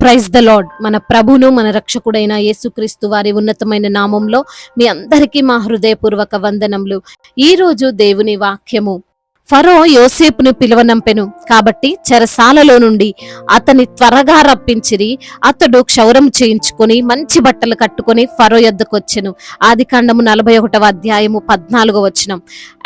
Praise the lord. మన ప్రభును మన రక్షకుడైన యేసుక్రీస్తు వారి ఉన్నతమైన నామంలో మీ అందరికీ మా హృదయపూర్వక వందనములు. ఈ రోజు దేవుని వాక్యము, ఫరో యోసేపును పిలువనంపెను కాబట్టి చెరసాలలో నుండి అతని త్వరగా రప్పించిరి. అతడు క్షౌరం చేయించుకొని మంచి బట్టలు కట్టుకొని ఫరో యొద్దకు వచ్చెను. ఆదికాండము 41వ అధ్యాయము 14వ వచనం.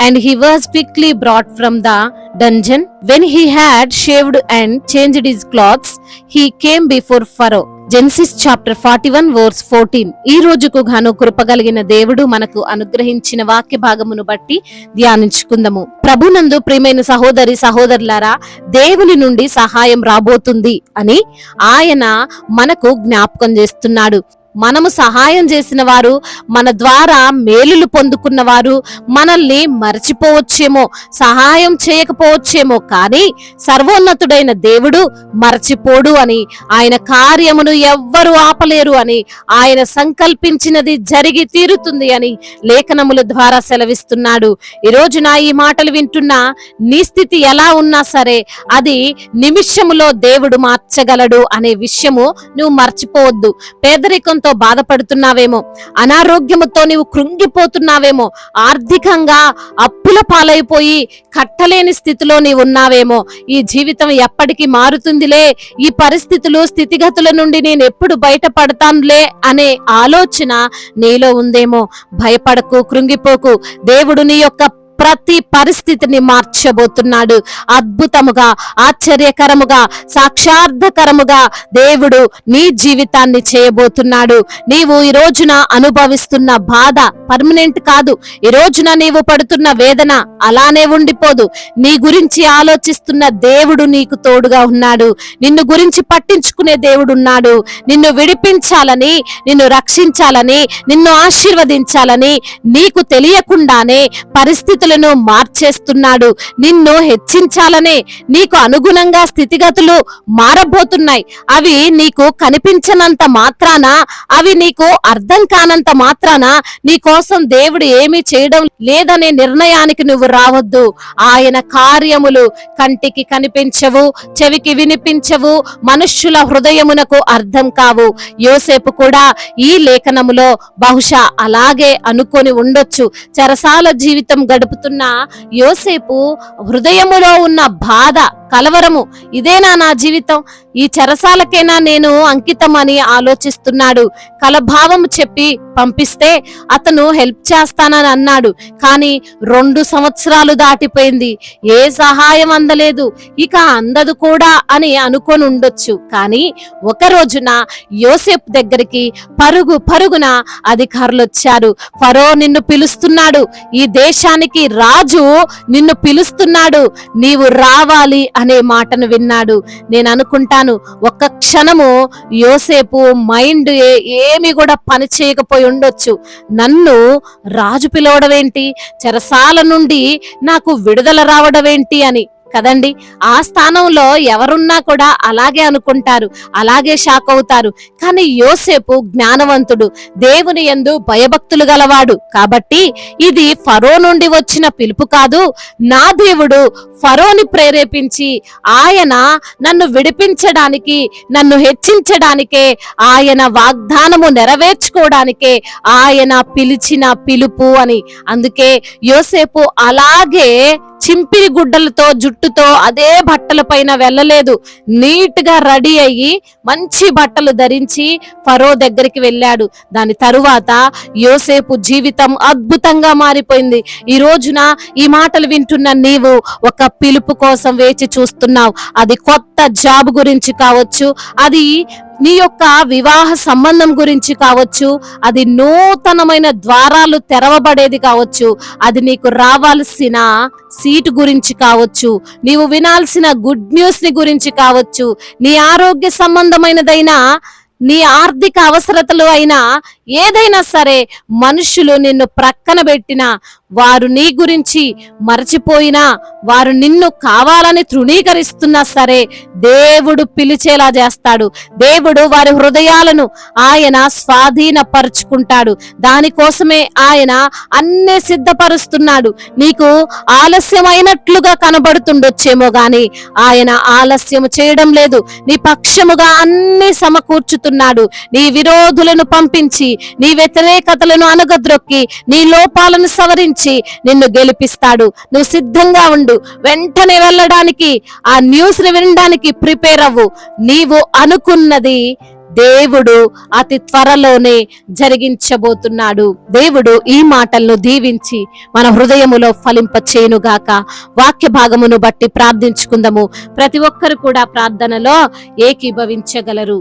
And he was quickly brought from the dungeon when he had shaved and changed his clothes he came before Pharaoh. Genesis chapter 41 verse 14. ఈ రోజుకు గాను కృపగలిగిన దేవుడు మనకు అనుగ్రహించిన వాక్య భాగమును బట్టి ధ్యానించుకుందాము. ప్రభునందు ప్రియమైన సహోదరి సహోదరులారా, దేవుని నుండి సహాయం రాబోతుంది అని ఆయన మనకు జ్ఞాపకం చేస్తున్నాడు. మనము సహాయం చేసిన వారు, మన ద్వారా మేలులు పొందుకున్న వారు మనల్ని మరచిపోవచ్చేమో, సహాయం చేయకపోవచ్చేమో, కానీ సర్వోన్నతుడైన దేవుడు మరచిపోడు అని, ఆయన కార్యమును ఎవ్వరు ఆపలేరు అని, ఆయన సంకల్పించినది జరిగి తీరుతుంది అని లేఖనముల ద్వారా సెలవిస్తున్నాడు. ఈ రోజున ఈ మాటలు వింటున్నా నీ స్థితి ఎలా ఉన్నా సరే అది నిమిషములో దేవుడు మార్చగలడు అనే విషయము నువ్వు మర్చిపోవద్దు. పేదరికంతో బాధపడుతున్నావేమో, అనారోగ్యముతో నీవు కృంగిపోతున్నావేమో, ఆర్థికంగా అప్పుల పాలైపోయి కట్టలేని స్థితిలో నీవు ఉన్నావేమో, ఈ జీవితం ఎప్పటికీ మారుతుందిలే, ఈ పరిస్థితులు స్థితిగతుల నుండి నేను ఎప్పుడు బయటపడతానులే అనే ఆలోచన నీలో ఉందేమో. భయపడకు, కృంగిపోకు. దేవుడు నీ యొక్క ప్రతి పరిస్థితిని మార్చబోతున్నాడు. అద్భుతముగా, ఆశ్చర్యకరముగా, సాక్షార్థకరముగా దేవుడు నీ జీవితాన్ని చేయబోతున్నాడు. నీవు ఈ రోజున అనుభవిస్తున్న బాధ పర్మనెంట్ కాదు. ఈ రోజున నీవు పడుతున్న వేదన అలానే ఉండిపోదు. నీ గురించి ఆలోచిస్తున్న దేవుడు నీకు తోడుగా ఉన్నాడు. నిన్ను గురించి పట్టించుకునే దేవుడు ఉన్నాడు. నిన్ను విడిపించాలని, నిన్ను రక్షించాలని, నిన్ను ఆశీర్వదించాలని నీకు తెలియకుండానే పరిస్థితులను మార్చేస్తున్నాడు. నిన్ను హెచ్చించాలనే నీకు అనుగుణంగా స్థితిగతులు మారబోతున్నాయి. అవి నీకు కనిపించనంత మాత్రాన, అవి నీకు అర్థం కానంత మాత్రాన నీ కోసం దేవుడు ఏమీ చేయడం లేదనే నిర్ణయానికి నువ్వు రావద్దు. ఆయన కార్యములు కంటికి కనిపించవు, చెవికి వినిపించవు, మనుష్యుల హృదయమునకు అర్థం కావు. యోసేపు కూడా ఈ లేఖనములో బహుశా అలాగే అనుకొని ఉండొచ్చు. చెరసాల జీవితం గడుపుతున్న యోసేపు హృదయములో ఉన్న బాధ, కలవరము, ఇదేనా నా జీవితం, ఈ చెరసాలకేనా నేను అంకితం అని ఆలోచిస్తున్నాడు. కలభావం చెప్పి పంపిస్తే అతను హెల్ప్ చేస్తానని అన్నాడు. కానీ 2 సంవత్సరాలు దాటిపోయింది, ఏ సహాయం అందలేదు, ఇక అందదు కూడా అని అనుకొని ఉండొచ్చు. కానీ ఒక రోజున యోసేపు దగ్గరికి పరుగున అధికారులు వచ్చారు. ఫరో నిన్ను పిలుస్తున్నాడు, ఈ దేశానికి రాజు నిన్ను పిలుస్తున్నాడు, నీవు రావాలి అనే మాటను విన్నాడు. నేను అనుకుంటాను ఒక్క క్షణము యోసేపు మైండ్ ఏమి కూడా పని చేయకపోయి ఉండొచ్చు. నన్ను రాజు పిలవడం ఏంటి, చెరసాల నుండి నాకు విడుదల రావడం ఏంటి అని కదండి. ఆ స్థానంలో ఎవరున్నా కూడా అలాగే అనుకుంటారు, అలాగే షాక్ అవుతారు. కానీ యోసేపు జ్ఞానవంతుడు, దేవుని యందు భయభక్తులు గలవాడు. కాబట్టి ఇది ఫరో నుండి వచ్చిన పిలుపు కాదు, నా దేవుడు ఫరోని ప్రేరేపించి ఆయన నన్ను విడిపించడానికి, నన్ను హెచ్చించడానికే, ఆయన వాగ్దానము నెరవేర్చుకోవడానికే ఆయన పిలిచిన పిలుపు అని. అందుకే యోసేపు అలాగే చింపిరి గుడ్డలతో, జుట్టుతో అదే బట్టల పైన వెళ్ళలేదు. నీట్ గా రెడీ అయ్యి మంచి బట్టలు ధరించి ఫరో దగ్గరికి వెళ్ళాడు. దాని తరువాత యోసేపు జీవితం అద్భుతంగా మారిపోయింది. ఈ రోజున ఈ మాటలు వింటున్న నీవు ఒక పిలుపు కోసం వేచి చూస్తున్నావు. అది కొత్త జాబ్ గురించి కావచ్చు, అది నీ యొక్క వివాహ సంబంధం గురించి కావచ్చు, అది నూతనమైన ద్వారాలు తెరవబడేది కావచ్చు, అది నీకు రావాల్సిన సీటు గురించి కావచ్చు, నీవు వినాల్సిన గుడ్ న్యూస్ ని గురించి కావచ్చు, నీ ఆరోగ్య సంబంధమైనదైనా, నీ ఆర్థిక అవసరతలు అయినా, ఏదైనా సరే మనుషులు నిన్ను ప్రక్కన పెట్టినా వారు నీ గురించి మరచిపోయినా, వారు నిన్ను కావాలని తృణీకరిస్తున్నా సరే దేవుడు పిలిచేలా చేస్తాడు. దేవుడు వారి హృదయాలను ఆయన స్వాధీనపరుచుకుంటాడు. దానికోసమే ఆయన అన్నీ సిద్ధపరుస్తున్నాడు. నీకు ఆలస్యమైనట్లుగా కనబడుతుండొచ్చేమో గాని ఆయన ఆలస్యం చేయడం లేదు. నీ పక్షముగా అన్ని సమకూర్చుతున్నాడు. నీ విరోధులను పంపించి, నీ వ్యతిరేకతలను అనగద్రొక్కి, నీ లోపాలను సవరించి నిన్ను గెలిపిస్తాడు. నువ్వు సిద్ధంగా ఉండు. వెంటనే వెళ్ళడానికి, ఆ న్యూస్ ని వినడానికి ప్రిపేర్ అవ్వు. నీవు అనుకున్నది దేవుడు అతి త్వరలోనే జరిగించబోతున్నాడు. దేవుడు ఈ మాటలను దీవించి మన హృదయములో ఫలింప చేయునుగాక. వాక్య భాగమును బట్టి ప్రార్థించుకుందాము. ప్రతి ఒక్కరు కూడా ప్రార్థనలో ఏకీభవించగలరు.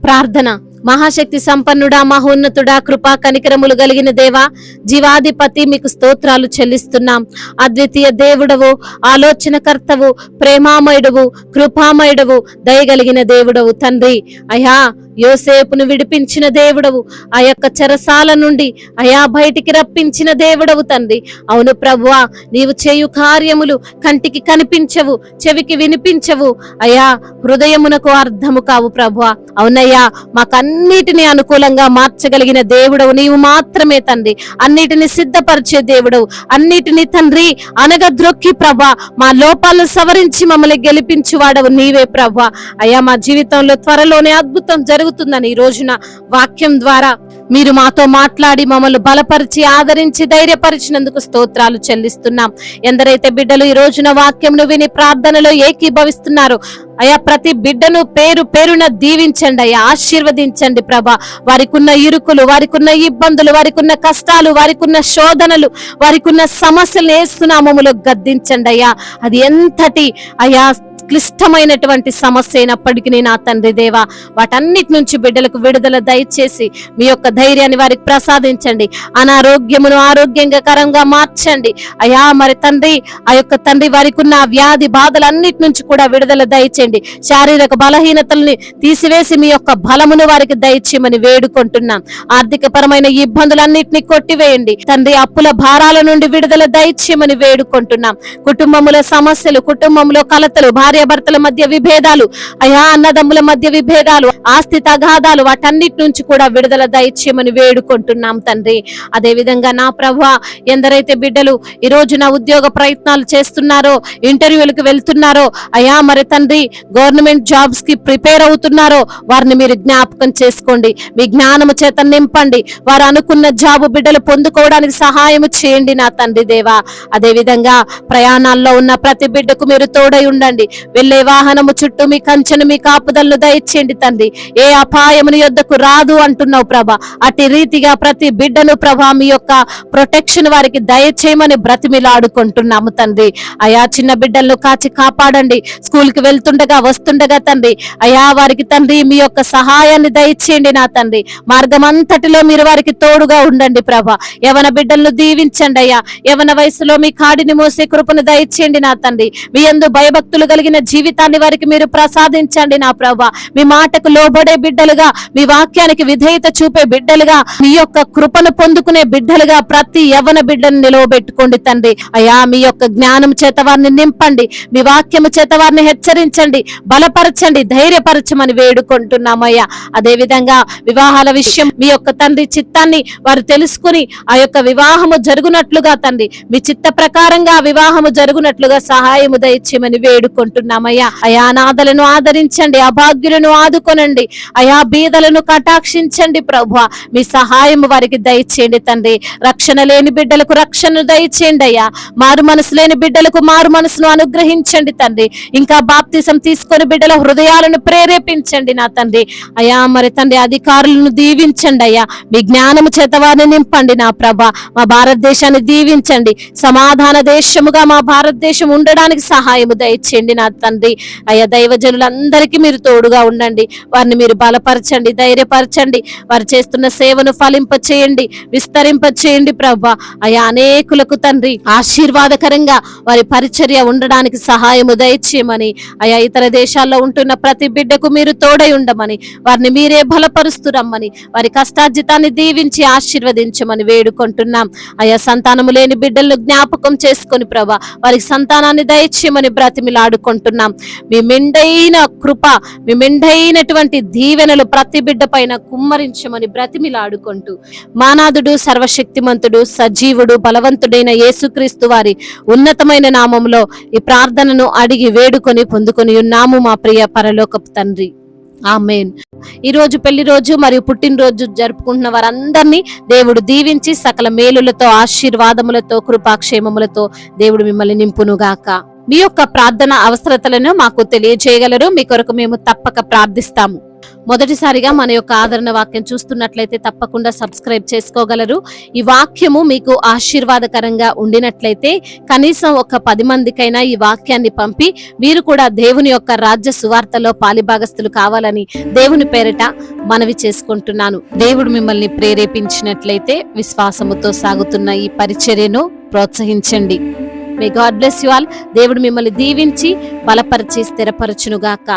ప్రార్థన. మహాశక్తి సంపన్నుడా, మహోన్నతుడా, కృపా కనికరములు కలిగిన దేవా, జీవాధిపతి, మీకు స్తోత్రాలు చెల్లిస్తున్నాం. అద్వితీయ దేవుడవు, ఆలోచనకర్తవు, ప్రేమామయుడవు, కృపామయుడవు, దయగలిగిన దేవుడవు తండ్రి. అయ్యా, యోసేపును విడిపించిన దేవుడవు, ఆ యొక్క చెరసాల నుండి అయా బయటికి రప్పించిన దేవుడవు తండ్రి. అవును ప్రభువా, నీవు చేయు కార్యములు కంటికి కనిపించవు, చెవికి వినిపించవు, అయా హృదయమునకు అర్థము కావు ప్రభువా. అవునయ్యా, మాకన్నిటిని అనుకూలంగా మార్చగలిగిన దేవుడవు నీవు మాత్రమే తండ్రి. అన్నిటిని సిద్ధపరిచే దేవుడవు, అన్నిటిని తండ్రి అనగద్రొక్కి ప్రభా మా లోపాలను సవరించి మమ్మల్ని గెలిపించువాడవు నీవే ప్రభా. అయ్యా, మా జీవితంలో త్వరలోనే అద్భుతం జరుగుతుందని ఈ రోజున వాక్యం ద్వారా మీరు మాతో మాట్లాడి మమ్మల్ని బలపరిచి, ఆదరించి, ధైర్యపరిచినందుకు స్తోత్రాలు చెల్లిస్తున్నాం. ఎందరైతే బిడ్డలు ఈ రోజున వాక్యంను విని ప్రార్థనలో ఏకీభవిస్తున్నారో అయ్యా, ప్రతి బిడ్డను పేరు పేరున దీవించండి అయ్యా, ఆశీర్వదించండి ప్రభా. వారికున్న ఇరుకులు, వారికున్న ఇబ్బందులు, వారికున్న కష్టాలు, వారికున్న శోధనలు, వారికున్న సమస్యలను యేసు నామములో గద్దించండి అయ్యా. అది ఎంతటి అయ్యా క్లిష్టమైనటువంటి సమస్య అయినప్పటికీ నా తండ్రి దేవా, వాటన్నిటి నుంచి బిడ్డలకు విడుదల దయచేసి మీ యొక్క ధైర్యాన్ని వారికి ప్రసాదించండి. అనారోగ్యమును ఆరోగ్యంగా మార్చండి అయ్యా. మరి తండ్రి, ఆ యొక్క తండ్రి వారికి ఉన్న వ్యాధి బాధలన్నిటి నుంచి కూడా విడుదల దయచేయండి. శారీరక బలహీనతల్ని తీసివేసి మీ యొక్క బలమును వారికి దయచేయమని వేడుకుంటున్నాం. ఆర్థిక పరమైన ఇబ్బందులన్నిటిని కొట్టివేయండి తండ్రి. అప్పుల భారాల నుండి విడుదల దయచేయమని వేడుకుంటున్నాం. కుటుంబముల సమస్యలు, కుటుంబంలో కలతలు, భార్యాభర్తల మధ్య విభేదాలు, అయా అన్నదమ్ముల మధ్య విభేదాలు, ఆస్తి తగాదాలు, వాటన్నిటి నుంచి కూడా విడుదల దయచేయమని వేడుకుంటున్నాం తండ్రి. అదే విధంగా నా ప్రభువా, ఎందరైతే బిడ్డలు ఈ రోజు నా ఉద్యోగ ప్రయత్నాలు చేస్తున్నారో, ఇంటర్వ్యూలకు వెళ్తున్నారో అయా, మరి తండ్రి గవర్నమెంట్ జాబ్స్ కి ప్రిపేర్ అవుతున్నారో వారిని మీరు జ్ఞాపకం చేసుకోండి. మీ జ్ఞానము చేత నింపండి. వారు అనుకున్న జాబు బిడ్డలు పొందుకోవడానికి సహాయం చేయండి నా తండ్రి దేవా. అదే విధంగా ప్రయాణాల్లో ఉన్న ప్రతి బిడ్డకు మీరు తోడై ఉండండి. వెళ్లే వాహనము చుట్టూ మీ కంచెను, మీ కాపుదలను దయచేయండి తండ్రి. ఏ అపాయముని యొద్దకు రాదు అంటున్నావు ప్రభా. అట్టి రీతిగా ప్రతి బిడ్డను ప్రభా మీ యొక్క ప్రొటెక్షన్ వారికి దయచేయమని బ్రతిమిలాడుకుంటున్నాము తండ్రి. అయా, చిన్న బిడ్డలను కాచి కాపాడండి. స్కూల్ కి వెళ్తుండగా వస్తుండగా తండ్రి అయా, వారికి తండ్రి మీ యొక్క సహాయాన్ని దయచేయండి నా తండ్రి. మార్గం అంతటిలో మీరు వారికి తోడుగా ఉండండి ప్రభా. యవన బిడ్డలను దీవించండి అయ్యా. యవన వయసులో మీ కాడిని మోసే కృపను దయచేయండి నా తండ్రి. మీ యందు భయభక్తులు కలిగిన జీవితాన్ని వారికి మీరు ప్రసాదించండి నా ప్రభా. మీ మాటకు లోబడే బిడ్డలుగా, మీ వాక్యానికి విధేయత చూపే బిడ్డలుగా, మీ యొక్క కృపను పొందుకునే బిడ్డలుగా ప్రతి యవ్వన బిడ్డను నిలవబెట్టుకోండి తండ్రి. అయ్యా, మీ యొక్క జ్ఞానం చేత వారిని నింపండి. మీ వాక్యము చేత వారిని హెచ్చరించండి, బలపరచండి, ధైర్యపరచమని వేడుకుంటున్నామయ్యా. అదే విధంగా వివాహాల విషయం మీ యొక్క తండ్రి చిత్తాన్ని వారు తెలుసుకుని ఆ యొక్క వివాహము జరుగునట్లుగా తండ్రి, మీ చిత్త ప్రకారంగా వివాహము జరుగునట్లుగా సహాయము దయచేయమని వేడుకుంటున్నామయ్యా. అయా, అనాథలను ఆదరించండి, అభాగ్యులను ఆదుకొనండి అయా, బీదలను కటాక్షించండి ప్రభువా. మీ సహాయం వారికి దయచేయండి తండ్రి. రక్షణ లేని బిడ్డలకు రక్షణను దయచేయండి అయ్యా. మారు మనసు లేని బిడ్డలకు మారు మనసును అనుగ్రహించండి తండ్రి. ఇంకా బాప్తిసం తీసుకొని బిడ్డల హృదయాలను ప్రేరేపించండి నా తండ్రి. అయా, మరి తండ్రి అధికారులను దీవించండి అయ్యా. మీ జ్ఞానము చేత వారిని నింపండి నా ప్రభా. మా భారతదేశాన్ని దీవించండి. సమాధాన దేశముగా మా భారతదేశం ఉండడానికి సహాయము దయచేయండి నా తండ్రి. అయ్యా దైవజనులందరికీ మీరు తోడుగా ఉండండి, వారిని మీరు బలపరచండి, ధైర్యపరచండి, వారు చేస్తున్న సేవను ఫలింప చేయండి, విస్తరింప చేయండి ప్రభా. అయ్యా అనేకులకు తండ్రి ఆశీర్వాదకరంగా వారి పరిచర్య ఉండడానికి సహాయము దయచేయమని, అయా ఇతర దేశాల్లో ఉంటున్న ప్రతి బిడ్డకు మీరు తోడై ఉండమని, వారిని మీరే బలపరుస్తురమ్మని, వారి కష్టార్జితాన్ని దీవించి ఆశీర్వదించమని వేడుకుంటున్నాం. అయా సంతానము లేని బిడ్డలను జ్ఞాపకం చేసుకొని ప్రభా వారికి సంతానాన్ని దయచేయమని బ్రతిమిలాడుకుంటున్నాం. మీ మెండైన కృప, మీ మెండైనటువంటి దీవెనలు ప్రతి బిడ్డ పైన కుమ్మరించమని బ్రతిమిలాడుకుంటూ, మానాదుడు సర్వశక్తిమంతుడు సజీవుడు బలవంతుడైన యేసుక్రీస్తు వారి ఉన్నతమైన నామములో ఈ ప్రార్థనను అడిగి వేడుకొని పొందుకొని ఉన్నాము మా ప్రియ పరలోకపు తండ్రి, ఆమేన్. ఈ రోజు పెళ్లి రోజు మరియు పుట్టినరోజు జరుపుకుంటున్న వారందరినీ దేవుడు దీవించి సకల మేలులతో, ఆశీర్వాదములతో, కృపాక్షేమములతో దేవుడు మిమ్మల్ని నింపునుగాక. మీ యొక్క ప్రార్థన అవసరతలను మాకు తెలియజేయగలరు, మీ కొరకు మేము తప్పక ప్రార్థిస్తాము. మొదటిసారిగా మన యొక్క ఆదరణ వాక్యం చూస్తున్నట్లయితే తప్పకుండా సబ్స్క్రైబ్ చేసుకోగలరు. ఈ వాక్యము మీకు ఆశీర్వాదకరంగా ఉండినట్లయితే కనీసం ఒక 10 మందికైనా ఈ వాక్యాన్ని పంపి మీరు కూడా దేవుని యొక్క రాజ్య సువార్తలో పాలిభాగస్తులు కావాలని దేవుని పేరిట మనవి చేసుకుంటున్నాను. దేవుడు మిమ్మల్ని ప్రేరేపించినట్లయితే విశ్వాసముతో సాగుతున్న ఈ పరిచర్యను ప్రోత్సహించండి. May God bless you all. దేవుడు మిమ్మల్ని దీవించి బలపరిచి స్థిరపరచునుగాక.